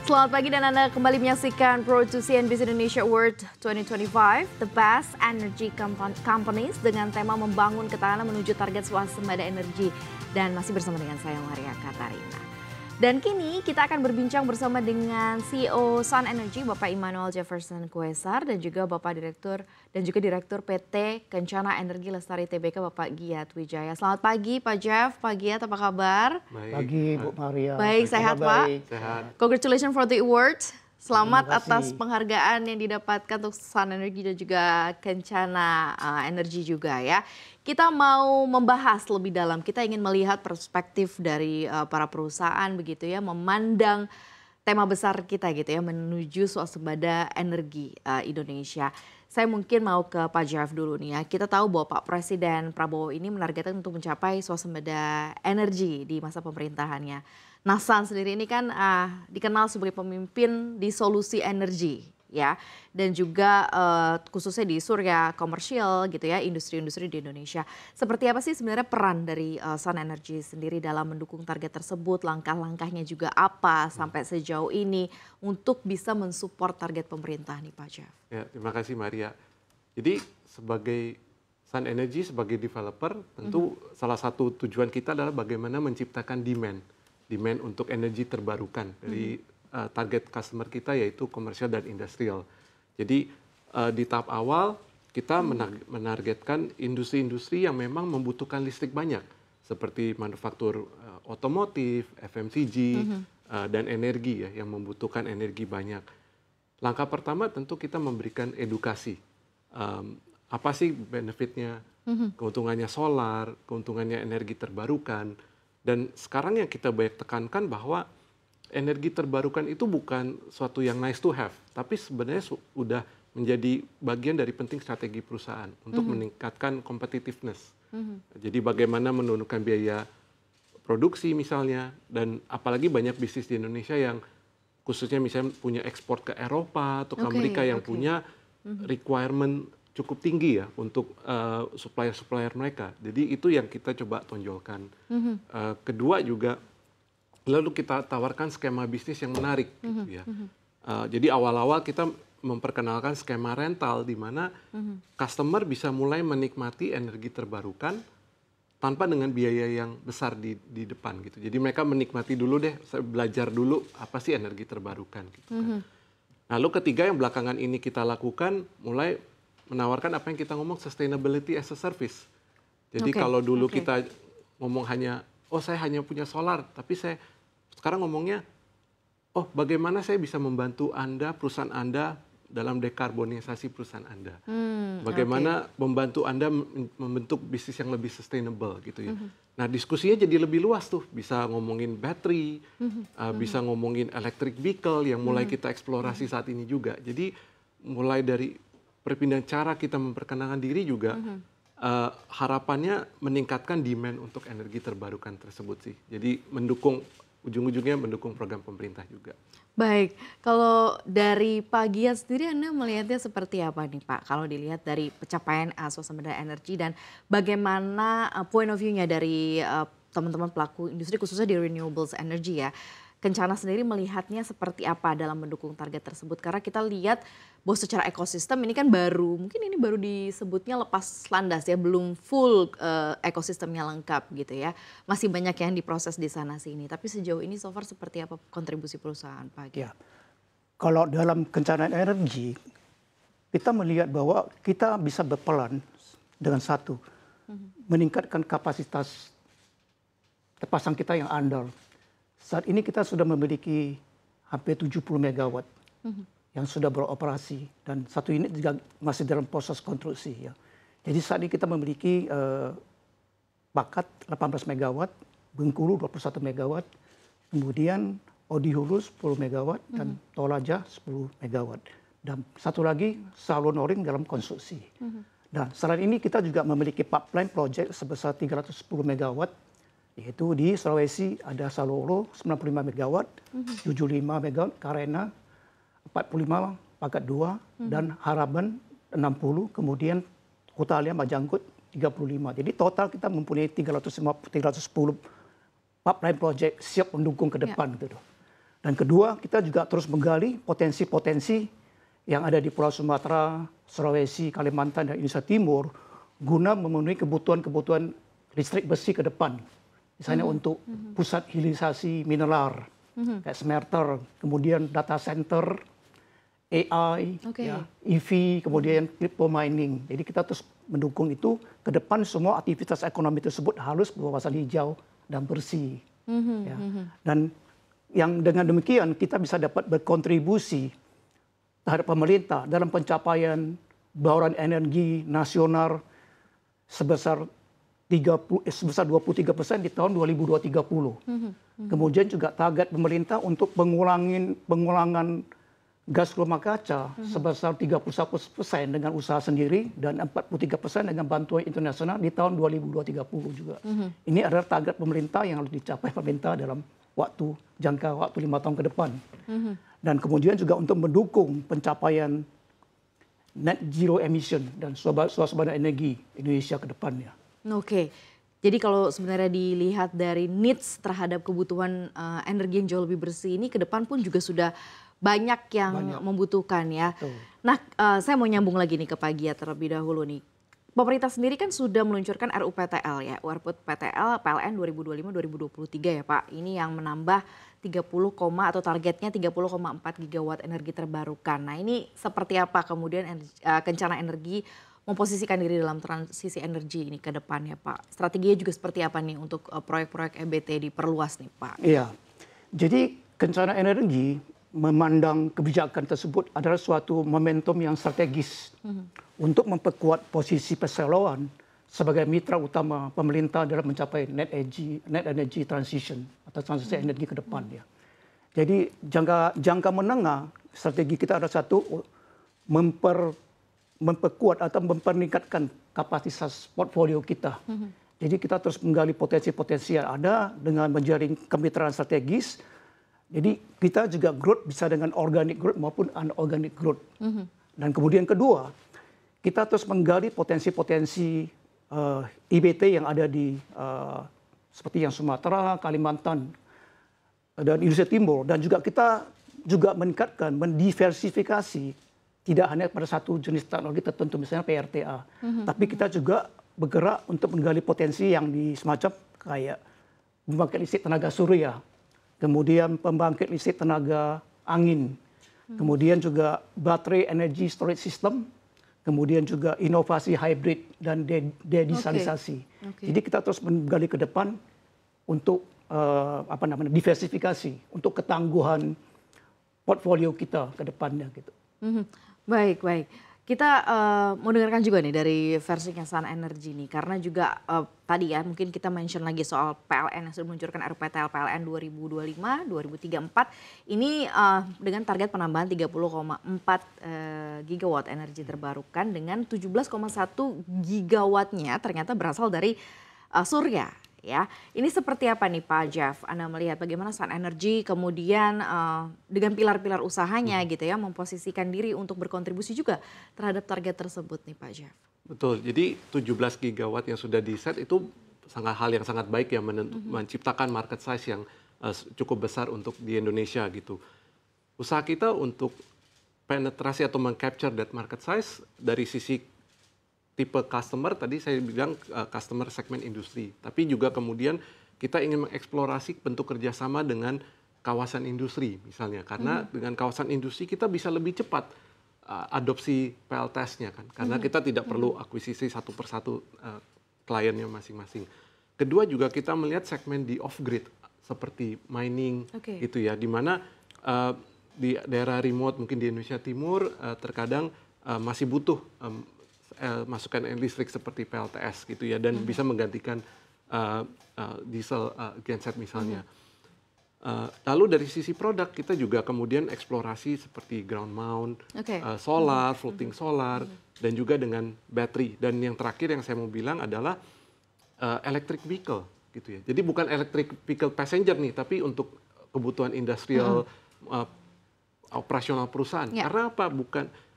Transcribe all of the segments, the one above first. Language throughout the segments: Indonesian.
Selamat pagi dan Anda kembali menyaksikan Road to CNBC Indonesia Award 2025, The Best Energy Companies dengan tema membangun ketahanan menuju target swasembada energi. Dan masih bersama dengan saya Maria Katarina. Dan kini kita akan berbincang bersama dengan CEO Sun Energy, Bapak Immanuel Jefferson Quasar, dan juga Direktur PT Kencana Energi Lestari Tbk, Bapak Giat Wijaya. Selamat pagi Pak Jeff, Pak Giat, apa kabar? Baik. Pagi Bu Maria. Baik, sehat Pak? Sehat. Congratulations for the award. Selamat atas penghargaan yang didapatkan untuk Sun Energy dan juga Kencana Energy juga ya. Kita mau membahas lebih dalam, kita ingin melihat perspektif dari para perusahaan begitu ya, memandang tema besar kita gitu ya, menuju swasembada energi Indonesia. Saya mungkin mau ke Pak Jeff dulu nih ya. Kita tahu bahwa Pak Presiden Prabowo ini menargetkan untuk mencapai swasembada energi di masa pemerintahannya. Nah, Sun sendiri ini kan dikenal sebagai pemimpin di solusi energi ya, dan juga khususnya di surya komersial gitu ya, industri-industri di Indonesia. Seperti apa sih sebenarnya peran dari Sun Energy sendiri dalam mendukung target tersebut, langkah-langkahnya juga apa sampai sejauh ini untuk bisa mensupport target pemerintah nih Pak Jeff? Ya, terima kasih Maria. Jadi sebagai Sun Energy sebagai developer tentu salah satu tujuan kita adalah bagaimana menciptakan demand untuk energi terbarukan dari target customer kita yaitu komersial dan industrial. Jadi di tahap awal kita menargetkan industri-industri yang memang membutuhkan listrik banyak seperti manufaktur otomotif, FMCG dan energi ya yang membutuhkan energi banyak. Langkah pertama tentu kita memberikan edukasi. Apa sih benefitnya, keuntungannya solar, keuntungannya energi terbarukan. Dan sekarang yang kita banyak tekankan bahwa energi terbarukan itu bukan suatu yang nice to have, tapi sebenarnya sudah menjadi bagian dari penting strategi perusahaan untuk meningkatkan competitiveness. Jadi bagaimana menurunkan biaya produksi misalnya, dan apalagi banyak bisnis di Indonesia yang khususnya misalnya punya ekspor ke Eropa atau ke Amerika yang punya requirement cukup tinggi ya untuk supplier-supplier mereka. Jadi itu yang kita coba tonjolkan. Kedua juga, lalu kita tawarkan skema bisnis yang menarik. Gitu ya. Jadi awal-awal kita memperkenalkan skema rental di mana customer bisa mulai menikmati energi terbarukan tanpa dengan biaya yang besar di depan. Gitu. Jadi mereka menikmati dulu deh, belajar dulu apa sih energi terbarukan. Gitu kan. Lalu ketiga yang belakangan ini kita lakukan, mulai menawarkan apa yang kita ngomong sustainability as a service. Jadi kalau dulu kita ngomong hanya, oh saya hanya punya solar, tapi saya sekarang ngomongnya, oh bagaimana saya bisa membantu Anda, perusahaan Anda dalam dekarbonisasi perusahaan Anda. Bagaimana membantu Anda membentuk bisnis yang lebih sustainable gitu ya. Nah diskusinya jadi lebih luas tuh, bisa ngomongin battery, bisa ngomongin electric vehicle yang mulai kita eksplorasi saat ini juga. Jadi mulai dari perpindahan cara kita memperkenalkan diri juga, harapannya meningkatkan demand untuk energi terbarukan tersebut sih. Jadi ujung-ujungnya mendukung program pemerintah juga. Baik, kalau dari Pak Giat sendiri Anda melihatnya seperti apa nih Pak? Kalau dilihat dari pencapaian swasembada energi dan bagaimana point of view-nya dari teman-teman pelaku industri khususnya di renewables energy ya. Kencana sendiri melihatnya seperti apa dalam mendukung target tersebut? Karena kita lihat bahwa secara ekosistem ini kan mungkin ini baru disebutnya lepas landas ya, belum full ekosistemnya lengkap gitu ya. Masih banyak yang diproses di sana sini. Tapi sejauh ini so far seperti apa kontribusi perusahaan Pak? Ya, kalau dalam Kencana Energi, kita melihat bahwa kita bisa berperan dengan satu, meningkatkan kapasitas terpasang kita yang andal. Saat ini kita sudah memiliki hampir 70 megawatt yang sudah beroperasi dan satu unit juga masih dalam proses konstruksi. Ya. Jadi saat ini kita memiliki Bakat 18 megawatt, Bengkulu 21 megawatt, kemudian Odihulu 10 megawatt dan Toraja 10 megawatt. Dan satu lagi Salonoring dalam konstruksi. Dan selain ini kita juga memiliki pipeline project sebesar 310 megawatt. Yaitu di Sulawesi ada Saloro 95 megawatt, 75 megawatt, Karena 45, Pakat 2, dan Haraban 60, kemudian Kutalia Majangkut 35. Jadi total kita mempunyai 310 pipeline project siap mendukung ke depan. Gitu. Dan kedua, kita juga terus menggali potensi-potensi yang ada di Pulau Sumatera, Sulawesi, Kalimantan, dan Indonesia Timur guna memenuhi kebutuhan-kebutuhan listrik besi ke depan. Misalnya untuk pusat hilirisasi mineral, kayak smelter, kemudian data center, AI, ya, EV, kemudian crypto mining. Jadi kita terus mendukung itu ke depan semua aktivitas ekonomi tersebut harus berwawasan hijau dan bersih. Ya. Dan yang dengan demikian kita bisa dapat berkontribusi terhadap pemerintah dalam pencapaian bauran energi nasional sebesar 23% di tahun 2030. Kemudian juga target pemerintah untuk pengurangan gas rumah kaca sebesar 31% dengan usaha sendiri dan 43% dengan bantuan internasional di tahun 2030 juga. Ini adalah target pemerintah yang harus dicapai pemerintah dalam jangka waktu 5 tahun ke depan. Dan kemudian juga untuk mendukung pencapaian net zero emission dan swasembada energi Indonesia ke depannya. Oke, jadi kalau sebenarnya dilihat dari needs terhadap kebutuhan energi yang jauh lebih bersih ini ke depan pun juga sudah banyak yang membutuhkan ya. Betul. Nah, saya mau nyambung lagi nih ke Pak Giat terlebih dahulu nih. Pemerintah sendiri kan sudah meluncurkan RUPTL ya, RUPTL PLN 2025-2023 ya Pak. Ini yang menambah 30, atau targetnya 30,4 gigawatt energi terbarukan. Nah ini seperti apa kemudian Kencana Energi memposisikan diri dalam transisi energi ini ke depannya Pak? Strateginya juga seperti apa nih untuk proyek-proyek EBT diperluas nih Pak? Iya, jadi Kencana Energi memandang kebijakan tersebut adalah suatu momentum yang strategis untuk memperkuat posisi perseroan sebagai mitra utama pemerintah dalam mencapai net energy transition atau transisi energi ke depan ya. Jadi jangka menengah strategi kita ada satu memperkuat atau mempeningkatkan kapasitas portfolio kita. Jadi kita terus menggali potensi-potensi yang ada dengan menjaring kemitraan strategis. Jadi kita juga growth bisa dengan organic growth maupun unorganic growth. Dan kemudian kedua, kita terus menggali potensi-potensi IBT yang ada di seperti yang Sumatera, Kalimantan, dan Indonesia Timur. Dan juga kita juga meningkatkan, mendiversifikasi tidak hanya pada satu jenis teknologi tertentu, misalnya PRTA. Tapi kita juga bergerak untuk menggali potensi yang di semacam kayak pembangkit listrik tenaga surya, kemudian pembangkit listrik tenaga angin, kemudian juga baterai energy storage system, kemudian juga inovasi hybrid dan desalinasi. Jadi kita terus menggali ke depan untuk diversifikasi, untuk ketangguhan portfolio kita ke depannya gitu. Baik. Kita mau dengarkan juga nih dari versi Kencana Energi nih, karena juga tadi ya mungkin kita mention lagi soal PLN yang sudah meluncurkan RUPTL PLN 2025-2034 ini dengan target penambahan 30,4 gigawatt energi terbarukan dengan 17,1 gigawattnya ternyata berasal dari surya. Ya, ini seperti apa nih Pak Jeff? Anda melihat bagaimana Sun Energy kemudian dengan pilar-pilar usahanya gitu ya memposisikan diri untuk berkontribusi juga terhadap target tersebut nih Pak Jeff. Betul. Jadi 17 gigawatt yang sudah di-set itu hal yang sangat baik ya menciptakan market size yang cukup besar untuk di Indonesia gitu. Usaha kita untuk penetrasi atau meng-capture that market size dari sisi tipe customer, tadi saya bilang customer segmen industri. Tapi juga kemudian kita ingin mengeksplorasi bentuk kerjasama dengan kawasan industri misalnya. Karena dengan kawasan industri kita bisa lebih cepat adopsi PLTS-nya kan. Karena kita tidak perlu akuisisi satu persatu kliennya masing-masing. Kedua juga kita melihat segmen di off-grid seperti mining gitu ya. Di mana di daerah remote mungkin di Indonesia Timur terkadang masih butuh masukan listrik seperti PLTS gitu ya, dan bisa menggantikan diesel genset misalnya. Lalu dari sisi produk kita juga kemudian eksplorasi seperti ground mount, solar, floating solar, dan juga dengan battery. Dan yang terakhir yang saya mau bilang adalah electric vehicle gitu ya. Jadi bukan electric vehicle passenger nih, tapi untuk kebutuhan industrial operasional perusahaan. Karena apa?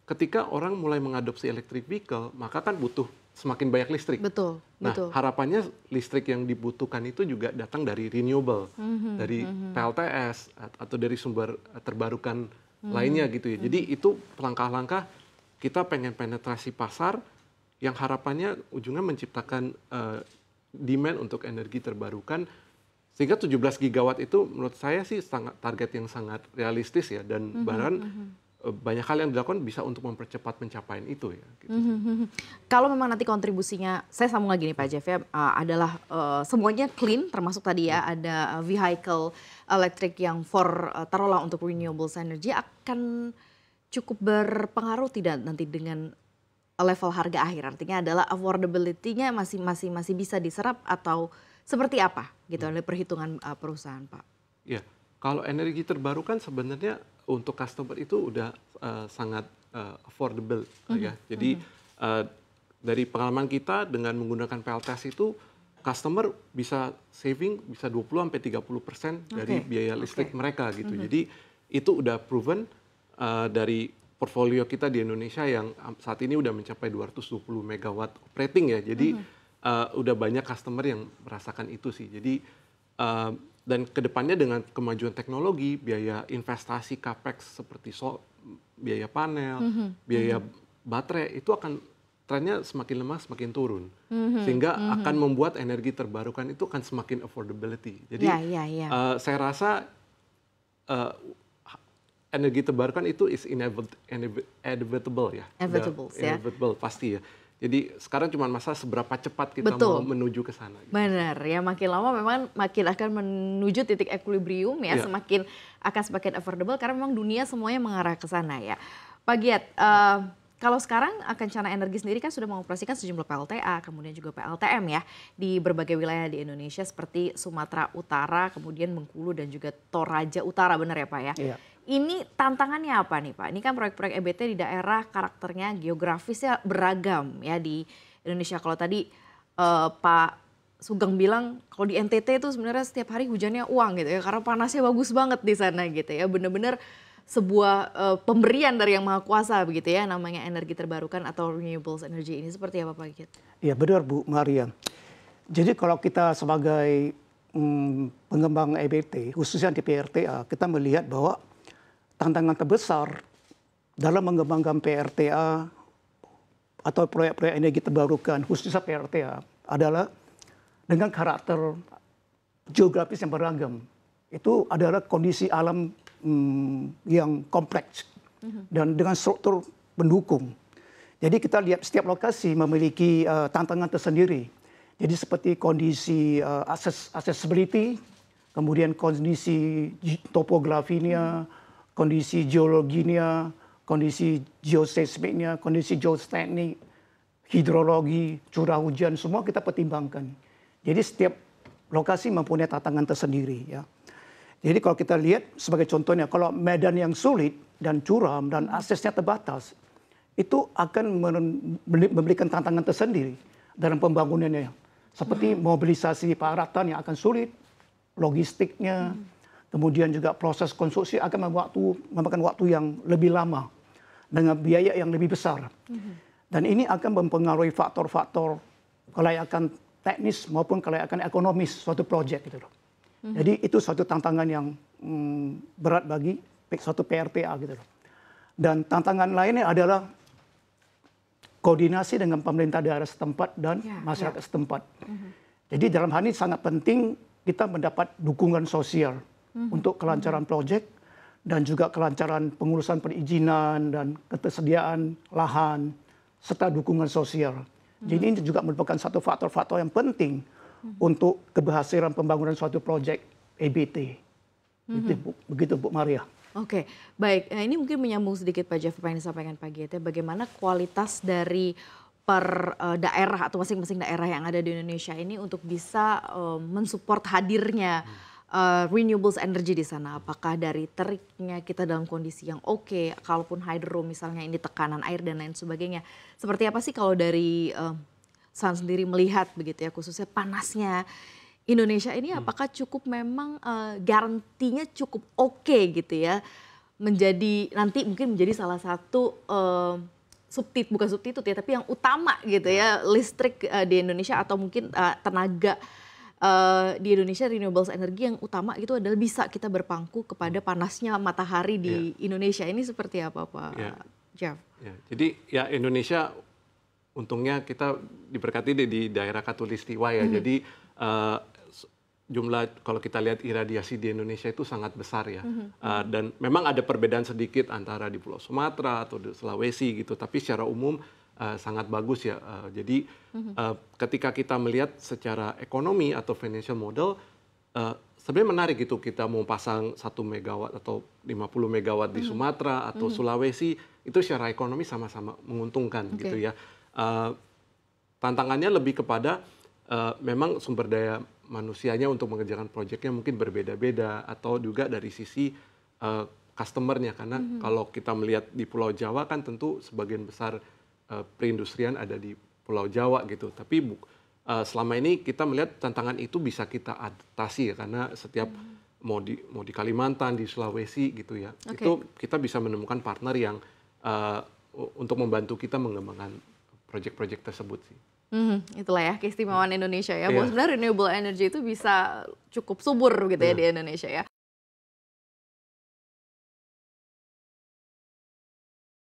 Ketika orang mulai mengadopsi electric vehicle, maka kan butuh semakin banyak listrik. Betul, Nah, betul. harapannya listrik yang dibutuhkan itu juga datang dari renewable, dari PLTS atau dari sumber terbarukan lainnya gitu ya. Jadi itu langkah-langkah kita pengen penetrasi pasar yang harapannya ujungnya menciptakan demand untuk energi terbarukan, sehingga 17 gigawatt itu menurut saya sih target yang sangat realistis ya, dan bahkan banyak hal yang dilakukan bisa untuk mempercepat pencapaian itu ya. Gitu. Kalau memang nanti kontribusinya, saya sambung lagi nih Pak Jeff ya, adalah semuanya clean, termasuk tadi ya ada vehicle electric yang taruhlah untuk renewables energy, akan cukup berpengaruh tidak nanti dengan level harga akhir? Artinya adalah affordability-nya masih bisa diserap atau seperti apa gitu dari perhitungan perusahaan, Pak? Ya, kalau energi terbarukan sebenarnya untuk customer itu udah sangat affordable ya. Jadi dari pengalaman kita dengan menggunakan PLTS itu customer bisa saving bisa 20-30% dari biaya listrik mereka gitu. Jadi itu udah proven dari portfolio kita di Indonesia yang saat ini udah mencapai 220 megawatt operating ya. Jadi udah banyak customer yang merasakan itu sih. Jadi dan kedepannya dengan kemajuan teknologi, biaya investasi capex seperti biaya panel, biaya baterai itu akan trennya semakin lemah, semakin turun, sehingga akan membuat energi terbarukan itu akan semakin affordability. Jadi saya rasa energi terbarukan itu is inevitable ya, inevitable pasti ya. Jadi sekarang cuma masalah seberapa cepat kita mau menuju ke sana. Gitu. Benar ya, makin lama memang makin akan menuju titik equilibrium ya, semakin affordable karena memang dunia semuanya mengarah ke sana ya. Pak Giat, kalau sekarang Kencana Energi sendiri kan sudah mengoperasikan sejumlah PLTA, kemudian juga PLTM ya di berbagai wilayah di Indonesia seperti Sumatera Utara, kemudian Bengkulu dan juga Toraja Utara, benar ya Pak ya? Iya. Ini tantangannya apa nih Pak? Ini kan proyek-proyek EBT di daerah karakternya geografisnya beragam ya di Indonesia. Kalau tadi Pak Sugeng bilang kalau di NTT itu sebenarnya setiap hari hujannya uang gitu ya, karena panasnya bagus banget di sana gitu ya. Benar-benar sebuah pemberian dari Yang Maha Kuasa begitu ya, namanya energi terbarukan atau renewables energy ini. Seperti apa Pak Giat? Ya benar Bu Maria. Jadi kalau kita sebagai pengembang EBT, khususnya di PRTA, kita melihat bahwa tantangan terbesar dalam mengembangkan PRTA atau proyek-proyek energi terbarukan, khususnya PRTA, adalah dengan karakter geografis yang beragam. Itu adalah kondisi alam yang kompleks dan dengan struktur pendukung. Jadi kita lihat setiap lokasi memiliki tantangan tersendiri. Jadi seperti kondisi accessibility, kemudian kondisi topografinya, kondisi geologinya, kondisi geoseismiknya, kondisi geoteknik, hidrologi, curah hujan, semua kita pertimbangkan. Jadi setiap lokasi mempunyai tantangan tersendiri ya. Jadi kalau kita lihat sebagai contohnya, kalau medan yang sulit dan curam dan aksesnya terbatas, itu akan memberikan tantangan tersendiri dalam pembangunannya. Seperti mobilisasi peralatan yang akan sulit, logistiknya, kemudian juga proses konstruksi akan memakan waktu yang lebih lama dengan biaya yang lebih besar. Dan ini akan mempengaruhi faktor-faktor kelayakan teknis maupun kelayakan ekonomis suatu proyek gitu loh. Jadi itu suatu tantangan yang berat bagi suatu PRTA gitu loh. Dan tantangan lainnya adalah koordinasi dengan pemerintah daerah setempat dan masyarakat setempat. Jadi dalam hal ini sangat penting kita mendapat dukungan sosial untuk kelancaran proyek dan juga kelancaran pengurusan perizinan dan ketersediaan lahan serta dukungan sosial. Jadi ini juga merupakan satu faktor-faktor yang penting untuk keberhasilan pembangunan suatu proyek EBT. Begitu Bu Maria. Oke, baik. Nah, ini mungkin menyambung sedikit Pak Jeff apa yang disampaikan Pak Giat. Bagaimana kualitas dari per daerah atau masing-masing daerah yang ada di Indonesia ini untuk bisa mensupport hadirnya renewables energy di sana. Apakah dari teriknya kita dalam kondisi yang oke, kalaupun hydro misalnya ini tekanan air dan lain sebagainya. Seperti apa sih kalau dari San sendiri melihat begitu ya, khususnya panasnya Indonesia ini, apakah cukup memang garantinya cukup oke gitu ya, menjadi nanti mungkin menjadi salah satu bukan substitut ya, tapi yang utama gitu ya, listrik di Indonesia atau mungkin tenaga di Indonesia, renewable energy yang utama itu adalah bisa kita berpangku kepada panasnya matahari di Indonesia. Ini seperti apa Pak Jeff? Ya, jadi ya Indonesia untungnya kita diberkati di daerah Katulistiwa ya, jadi jumlah kalau kita lihat iradiasi di Indonesia itu sangat besar ya, dan memang ada perbedaan sedikit antara di Pulau Sumatera atau di Sulawesi gitu, tapi secara umum sangat bagus ya. Jadi ketika kita melihat secara ekonomi atau financial model, sebenarnya menarik gitu kita mau pasang 1 megawatt atau 50 megawatt di Sumatera atau Sulawesi, itu secara ekonomi sama-sama menguntungkan gitu ya. Tantangannya lebih kepada memang sumber daya manusianya untuk mengerjakan proyeknya mungkin berbeda-beda, atau juga dari sisi customer-nya, karena kalau kita melihat di Pulau Jawa kan tentu sebagian besar perindustrian ada di Pulau Jawa gitu, tapi selama ini kita melihat tantangan itu bisa kita adaptasi ya, karena setiap mau di Kalimantan, di Sulawesi gitu ya, itu kita bisa menemukan partner yang untuk membantu kita mengembangkan proyek-proyek tersebut sih. Itulah ya keistimewaan Indonesia ya, bahwa sebenarnya renewable energy itu bisa cukup subur gitu ya di Indonesia ya.